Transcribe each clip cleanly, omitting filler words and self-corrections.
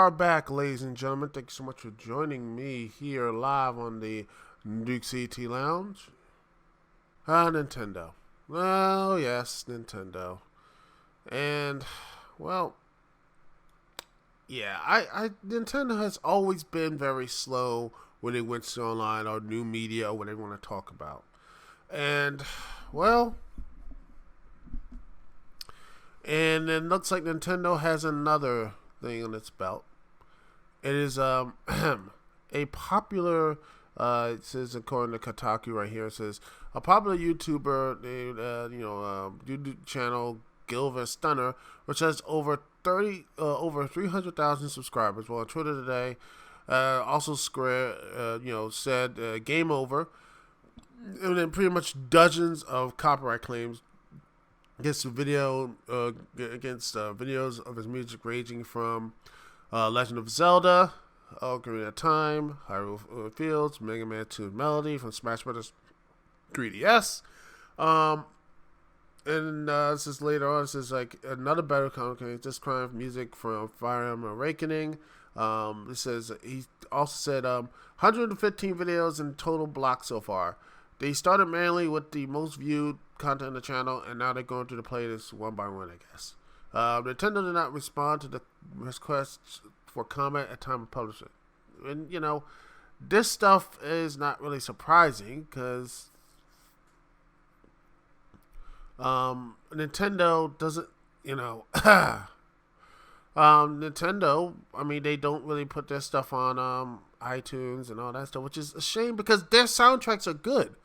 are back, ladies and gentlemen. Thank you so much for joining me here live on the Dukect Lounge. Nintendo. Well, yes, Nintendo. And, well, yeah, Nintendo has always been very slow when it went to online or new media or what they want to talk about. And, well, and it looks like Nintendo has another thing on its belt. It is a popular. It says according to Kotaku right here. It says a popular YouTuber named YouTube channel Gilver Stunner, which has over 300,000 subscribers. Well, on Twitter today, also said game over, and then pretty much dozens of copyright claims against videos of his music ranging from Legend of Zelda, Ocarina of Time, Hyrule Fields, Mega Man 2 Melody from Smash Bros. 3DS. This is later on. This is like another better company. This crime music from Fire Emblem Awakening. It says he also said 115 videos in total blocks so far. They started mainly with the most viewed content on the channel, and now they're going through the playlist one by one, I guess. Nintendo did not respond to the requests for comment at time of publishing. And, this stuff is not really surprising because Nintendo doesn't, Nintendo, they don't really put their stuff on iTunes and all that stuff, which is a shame because their soundtracks are good.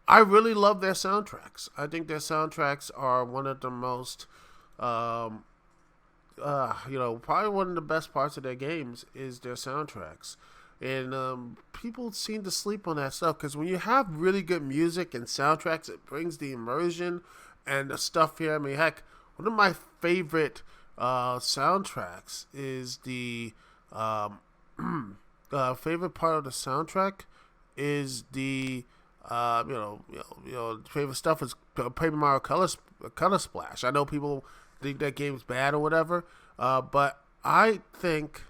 I really love their soundtracks. I think their soundtracks are one of the most, probably one of the best parts of their games is their soundtracks. And people seem to sleep on that stuff because when you have really good music and soundtracks, it brings the immersion and the stuff here. Heck, one of my favorite soundtracks is the favorite part of the soundtrack is the favorite stuff is Paper Mario Color Splash. I know people think that game's bad or whatever, but I think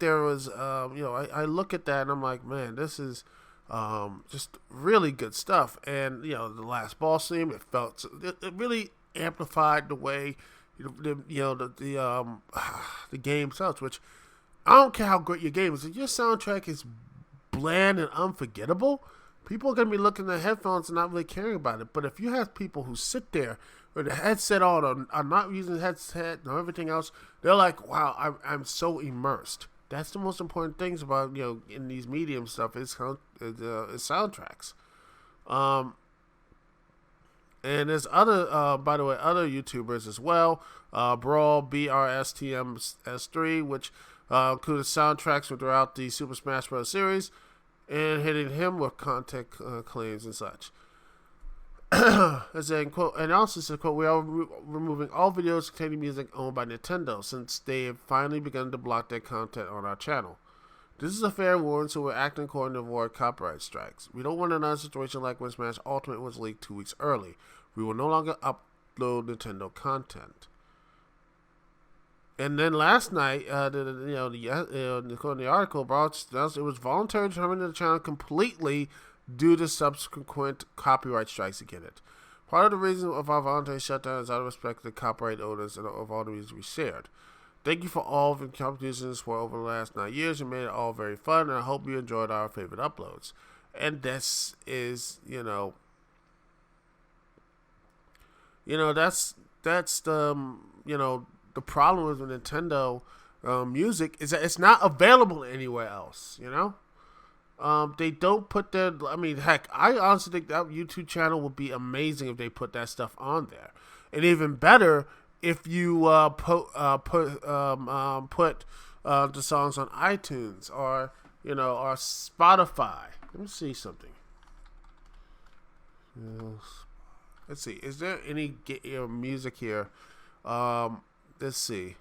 there was I look at that and I'm like, man, this is just really good stuff. And the last boss theme, it really amplified the way the game sounds. Which I don't care how great your game is, if your soundtrack is bland and unforgettable, people are going to be looking at headphones and not really caring about it. But if you have people who sit there with the headset on or are not using the headset and everything else, they're like, wow, I'm so immersed. That's the most important things about, in these medium stuff is soundtracks. And there's other, by the way, other YouTubers as well. Brawl, BRSTMS3, which included soundtracks throughout the Super Smash Bros. Series, and hitting him with content claims and such. As a quote, and also says, quote, we are removing all videos containing music owned by Nintendo since they have finally begun to block their content on our channel. This is a fair warning, so we're acting according to avoid copyright strikes. We don't want another situation like when Smash Ultimate was leaked 2 weeks early. We will no longer upload Nintendo content. And then last night, according to the article, it was voluntary terminating the channel completely due to subsequent copyright strikes against it. Part of the reason of our voluntary shutdown is out of respect to the copyright owners and of all the music we shared. Thank you for all of the contributions for over the last 9 years. You made it all very fun, and I hope you enjoyed our favorite uploads. And this is, that's the problem with Nintendo music is that it's not available anywhere else. They don't put their. Heck, I honestly think that YouTube channel would be amazing if they put that stuff on there, and even better if you put the songs on iTunes or or Spotify. Let me see something. Let's see. Is there any music here? Let's see.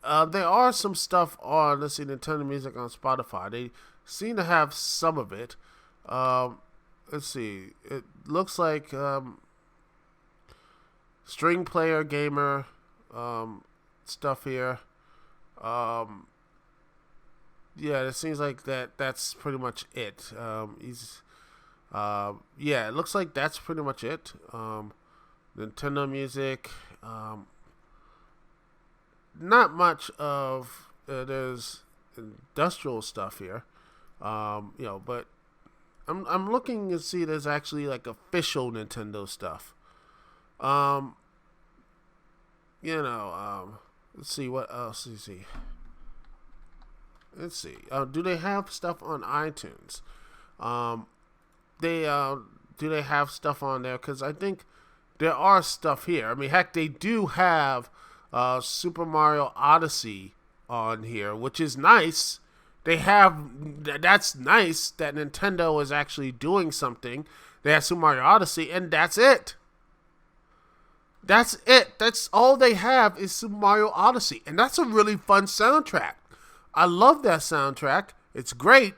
There are some stuff on, Nintendo Music on Spotify. They seem to have some of it. Let's see. It looks like String Player Gamer stuff here. Yeah, it seems like that's pretty much it. Yeah, it looks like that's pretty much it. Nintendo Music. Not much of there's industrial stuff here. But I'm looking to see there's actually like official Nintendo stuff. Um, let's see what else. Let's see. Do they have stuff on iTunes? They do they have stuff on there? Because I think there are stuff here. I mean, heck, they do have Super Mario Odyssey on here, which is nice. That's nice that Nintendo is actually doing something. They have Super Mario Odyssey, and that's it. That's it. That's all they have is Super Mario Odyssey, and that's a really fun soundtrack. I love that soundtrack. It's great,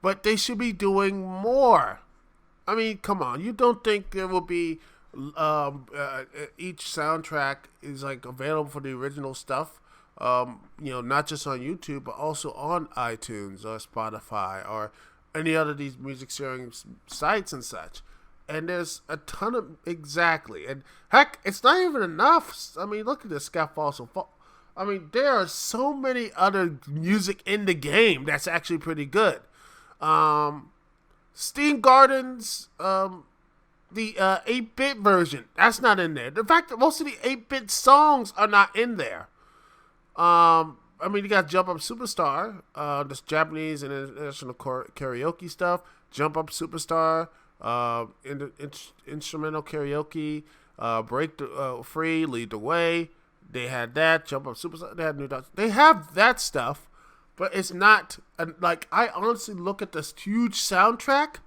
but they should be doing more. I mean, come on. You don't think there will be each soundtrack is like available for the original stuff? Not just on YouTube, but also on iTunes or Spotify or any other of these music sharing sites and such. And there's a ton of exactly. And heck, it's not even enough. I mean, look at this Scaffold. I mean, there are so many other music in the game that's actually pretty good. Steam Gardens, the 8-bit version, that's not in there. The fact that most of the 8-bit songs are not in there. I mean, you got Jump Up Superstar, this Japanese and international karaoke stuff. Jump Up Superstar, instrumental karaoke, Break the Free, Lead the Way. They had that. Jump Up Superstar. They had New Dots. They have that stuff, but it's not like I honestly look at this huge soundtrack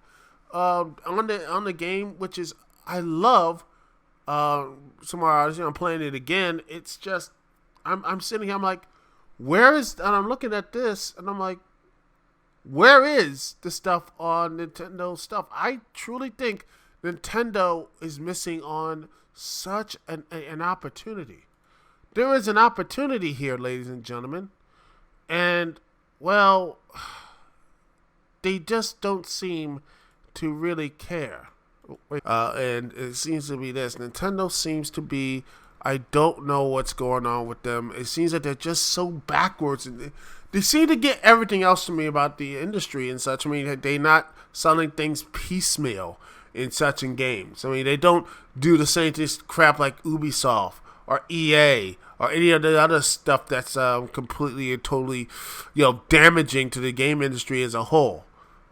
on the game, which is I love. Somewhere I'm playing it again. It's just I'm sitting here. I'm like, where is? And I'm looking at this, and I'm like, where is the stuff on Nintendo stuff? I truly think Nintendo is missing on such an opportunity. There is an opportunity here, ladies and gentlemen, and well, they just don't seem to really care. And it seems to be this. Nintendo seems to be, I don't know what's going on with them. It seems that they're just so backwards. And they seem to get everything else to me about the industry and such. I mean, they're not selling things piecemeal in such in games. I mean, they don't do the same crap like Ubisoft or EA or any of the other stuff that's completely and totally, damaging to the game industry as a whole.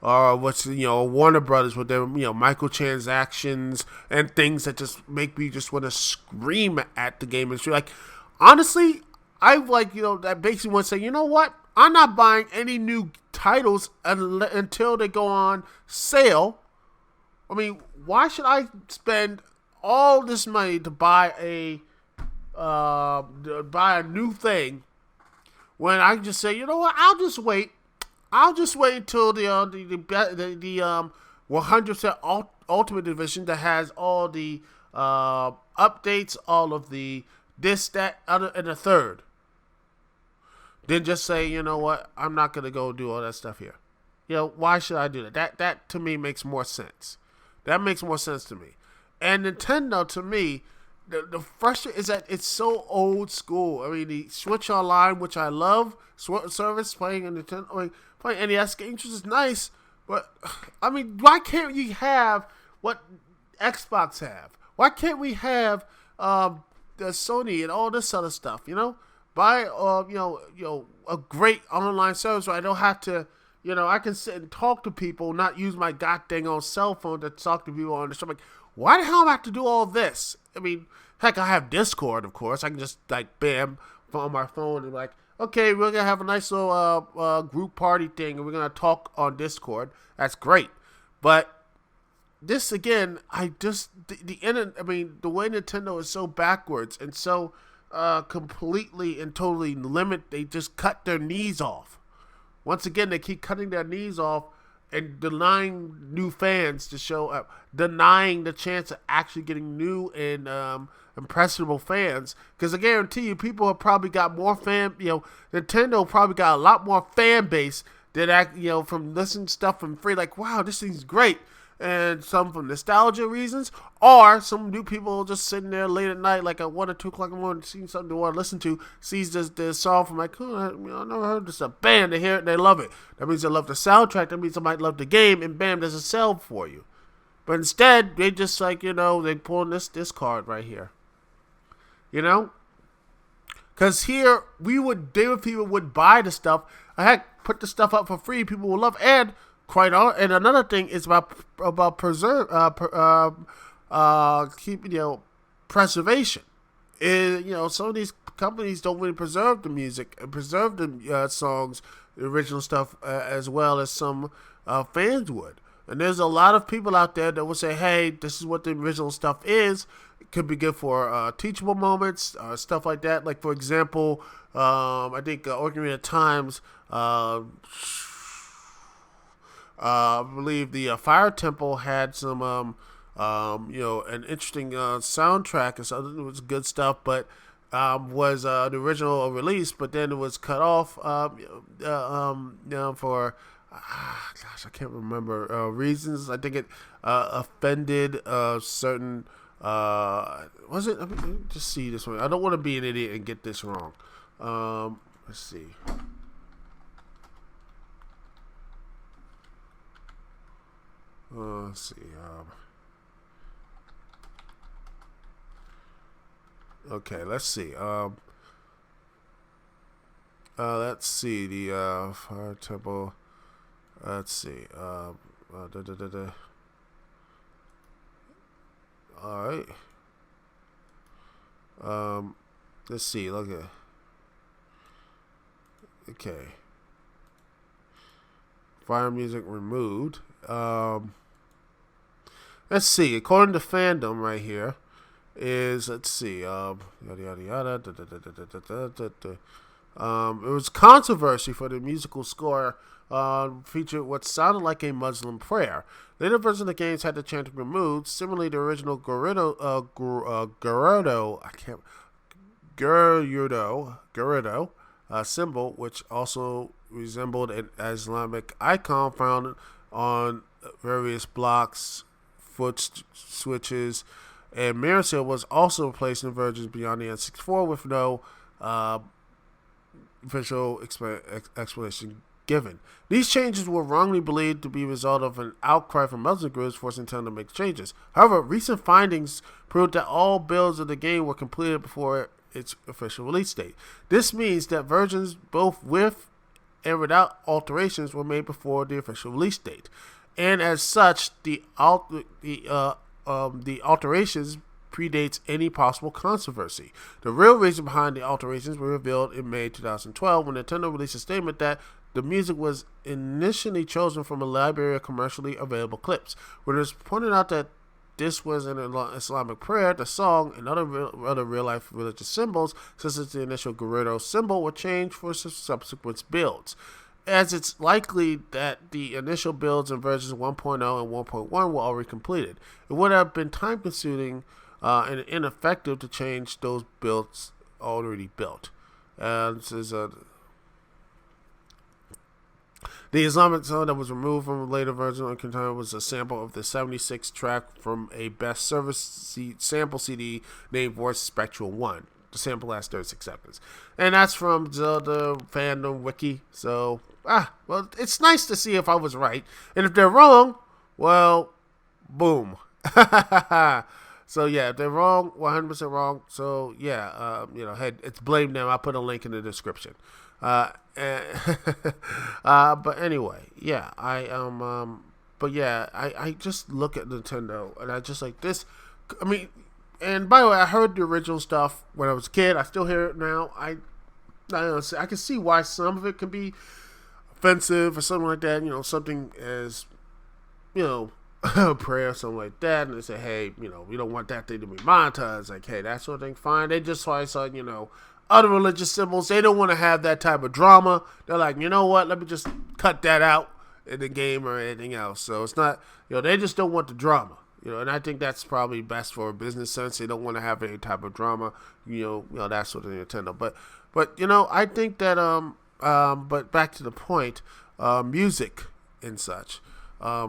Or what's Warner Brothers with their microtransactions and things that just make me just want to scream at the game industry. Like, honestly, I that makes me want to say, you know what? I'm not buying any new titles until they go on sale. I mean, why should I spend all this money to buy a new thing when I can just say, you know what? I'll just wait until the 100% Ultimate Edition that has all the updates, all of the this, that, other, and the third. Then just say, you know what? I'm not gonna go do all that stuff here. Why should I do that? That to me makes more sense. That makes more sense to me. And Nintendo, to me, the frustrating is that it's so old school. I mean, the Switch Online, which I love, service playing on Nintendo, playing NES games, which is nice. But I mean, why can't you have what Xbox have? Why can't we have the Sony and all this other stuff? Buy a great online service where I don't have to. I can sit and talk to people, not use my goddamn own cell phone to talk to people on the show. Like, why the hell do I have to do all this? I mean, heck, I have Discord, of course. I can just, bam, on my phone and okay, we're going to have a nice little group party thing, and we're going to talk on Discord. That's great. But this, again, the way Nintendo is so backwards and so completely and totally they just cut their knees off. Once again, they keep cutting their knees off and denying new fans to show up, denying the chance of actually getting new and impressionable fans. Because I guarantee you, people have probably got more Nintendo probably got a lot more fan base that from listening to stuff from free, like, wow, this thing's great. And some from nostalgia reasons, or some new people just sitting there late at night, like at 1 or 2 o'clock in the morning, seeing something they want to listen to, sees this song from like, oh, I never heard this stuff. Bam, they hear it and they love it. That means they love the soundtrack. That means they might love the game, and bam, there's a sell for you. But instead, they just they pull this card right here. Because here, people would buy the stuff. Heck, put the stuff up for free. People will love it. And and another thing is about preservation. Some of these companies don't really preserve the music and preserve the songs, the original stuff, as well as some fans would. And there's a lot of people out there that will say, hey, this is what the original stuff is. It could be good for teachable moments, stuff like that. Like, for example, I think Ocarina of Times, I believe the Fire Temple had some, an interesting soundtrack. It was good stuff, but was the original release, but then it was cut off for, I can't remember reasons. I think it offended certain. Was it? Let me just see this one. I don't want to be an idiot and get this wrong. Let's see. Let's see. Okay, let's see. Let's see the Fire Temple. Let's see. All right. Let's see. Look at. Okay. Fire music removed. Let's see. According to fandom, right here is yada yada yada. It was controversy for the musical score. Featured what sounded like a Muslim prayer. Later versions of the games had the chant removed. Similarly, the original Gerudo symbol, which also resembled an Islamic icon found on various blocks, foot switches, and mirror seal, was also replaced in versions beyond the N64 with no visual explanation given. These changes were wrongly believed to be a result of an outcry from Muslim groups forcing Nintendo to make changes. However, recent findings proved that all builds of the game were completed before its official release date. This means that versions both with and without alterations were made before the official release date, and as such, the alterations predates any possible controversy. The real reason behind the alterations were revealed in May 2012 when Nintendo released a statement that the music was initially chosen from a library of commercially available clips. When it was pointed out that this was an Islamic prayer, the song and other real-life religious symbols, such as the initial Gerudo symbol, were changed for subsequent builds. As it's likely that the initial builds in versions 1.0 and 1.1 were already completed. It would have been time-consuming and ineffective to change those builds already built. This is the Islamic song that was removed from a later version of Container was a sample of the 76 track from a best service sample CD named Voice Spectral 1. The sample lasts 36 seconds. And that's from Zelda Fandom Wiki. So, well, it's nice to see if I was right. And if they're wrong, well, boom. So, yeah, if they're wrong, 100% wrong. So, yeah, hey, it's blame them. I'll put a link in the description. But anyway, yeah, I just look at Nintendo and I just like this. I mean, and by the way, I heard the original stuff when I was a kid. I still hear it now. I can see why some of it can be offensive or something like that. Something as, a prayer or something like that. And they say, hey, we don't want that thing to be monetized. Like, hey, that sort of thing, fine. They just saw, other religious symbols. They don't want to have that type of drama. They're like, you know what? Let me just cut that out in the game or anything else. So it's not, they just don't want the drama. And I think that's probably best for a business sense. They don't want to have any type of drama, that sort of Nintendo. But I think that but back to the point, music and such. I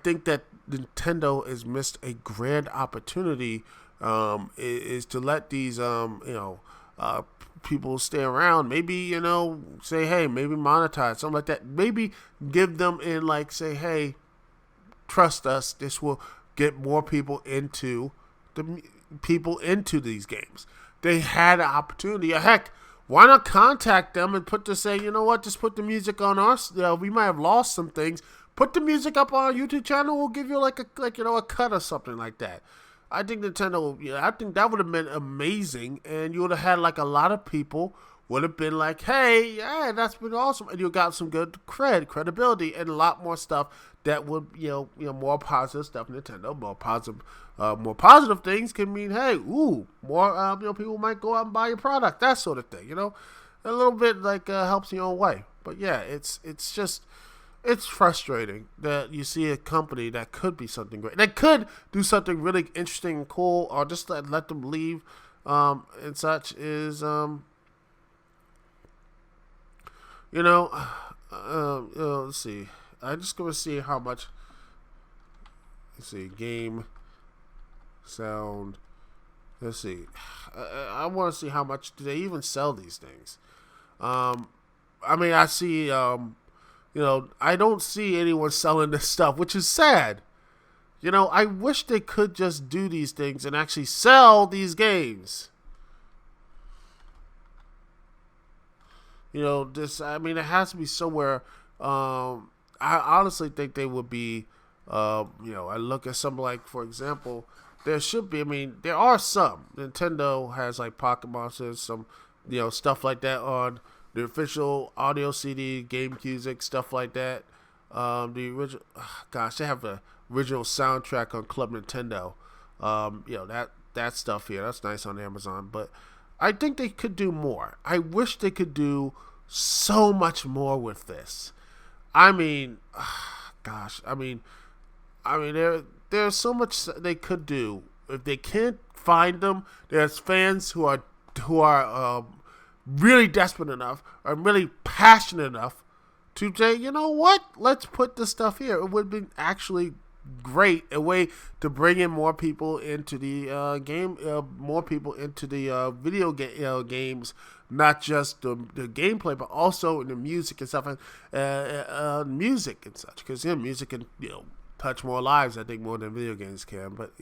think that Nintendo has missed a grand opportunity. Is to let these people stay around. Maybe say, hey, maybe monetize something like that. Maybe give them say, hey, trust us. This will get more people into these games. They had an opportunity. Heck, why not contact them and say, just put the music on us. We might have lost some things. Put the music up on our YouTube channel. We'll give you a cut or something like that. I think Nintendo, I think that would have been amazing, and you would have had a lot of people would have been like, hey, yeah, that's been awesome, and you got some good credibility, and a lot more stuff that would, more positive stuff. Nintendo, more positive things can mean, hey, more, people might go out and buy your product, that sort of thing, a little bit helps your own way. But yeah, it's just. It's frustrating that you see a company that could be something great, that could do something really interesting and cool, or just let them leave, and such is, let's see. I'm just gonna see how much. Let's see, game, sound. Let's see. I want to see how much do they even sell these things. I see. I don't see anyone selling this stuff, which is sad. I wish they could just do these things and actually sell these games. It has to be somewhere. I honestly think they would be, I look at something for example, there should be, there are some. Nintendo has Pocket Monsters, some, stuff like that on the official audio CD, game music, stuff like that. The original, they have the original soundtrack on Club Nintendo. That stuff here, that's nice on Amazon. But I think they could do more. I wish they could do so much more with this. There's so much they could do. If they can't find them, there's fans who are really desperate enough or really passionate enough to say, what? Let's put this stuff here. It would be actually great, a way to bring in more people into the game, more people into the video games, not just the gameplay, but also in the music and stuff, and music and such. Because music can touch more lives, I think, more than video games can. But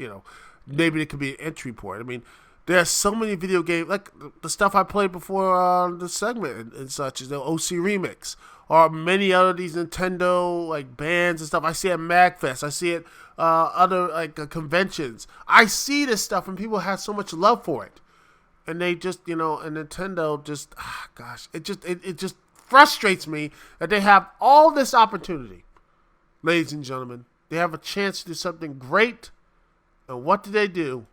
maybe it could be an entry point. There's so many video games, like the stuff I played before the segment and such, as the OC Remix, or many other these Nintendo bands and stuff. I see it at MagFest. I see it other conventions. I see this stuff, and people have so much love for it, and they just and Nintendo just it just frustrates me that they have all this opportunity, ladies and gentlemen. They have a chance to do something great, and what do they do?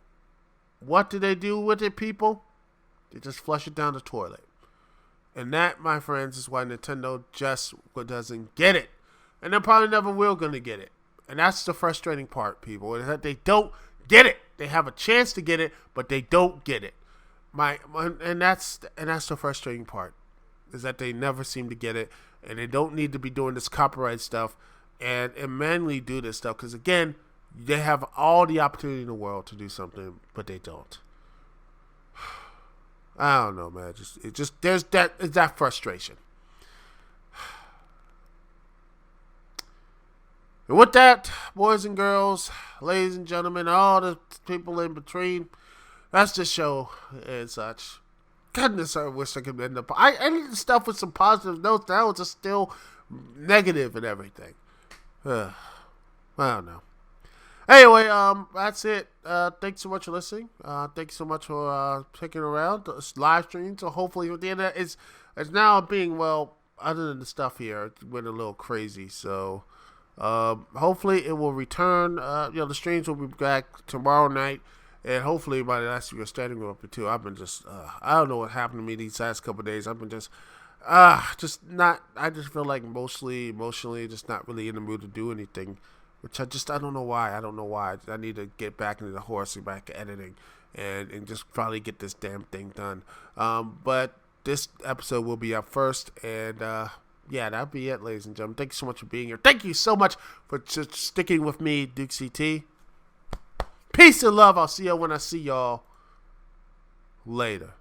What do they do with it, people? They just flush it down the toilet. And that, my friends, is why Nintendo just doesn't get it. And they probably never will going to get it. And that's the frustrating part, people, is that they don't get it. They have a chance to get it, but they don't get it. And that's the frustrating part, is that they never seem to get it, and they don't need to be doing this copyright stuff and manually do this stuff, because again, they have all the opportunity in the world to do something, but they don't. I don't know, man. There's that frustration. And with that, boys and girls, ladies and gentlemen, all the people in between, that's the show and such. Goodness, I wish I could end up. I ended the stuff with some positive notes. Now it's just still negative and everything. I don't know. Anyway, that's it. Thanks so much for listening. Thanks so much for sticking around this live stream. So hopefully at the end of that, it's now being, well, other than the stuff here, it went a little crazy. So hopefully it will return. The streams will be back tomorrow night. And hopefully by the last week, standing room up too. I've been just, I don't know what happened to me these last couple of days. I've been just, just not. I just feel like mostly emotionally, just not really in the mood to do anything. Which I don't know why. I don't know why. I need to get back into the horse and back to editing, and just probably get this damn thing done. But this episode will be up first, and yeah, that'll be it, ladies and gentlemen. Thank you so much for being here. Thank you so much for just sticking with me, Dukect. Peace and love. I'll see y'all when I see y'all later.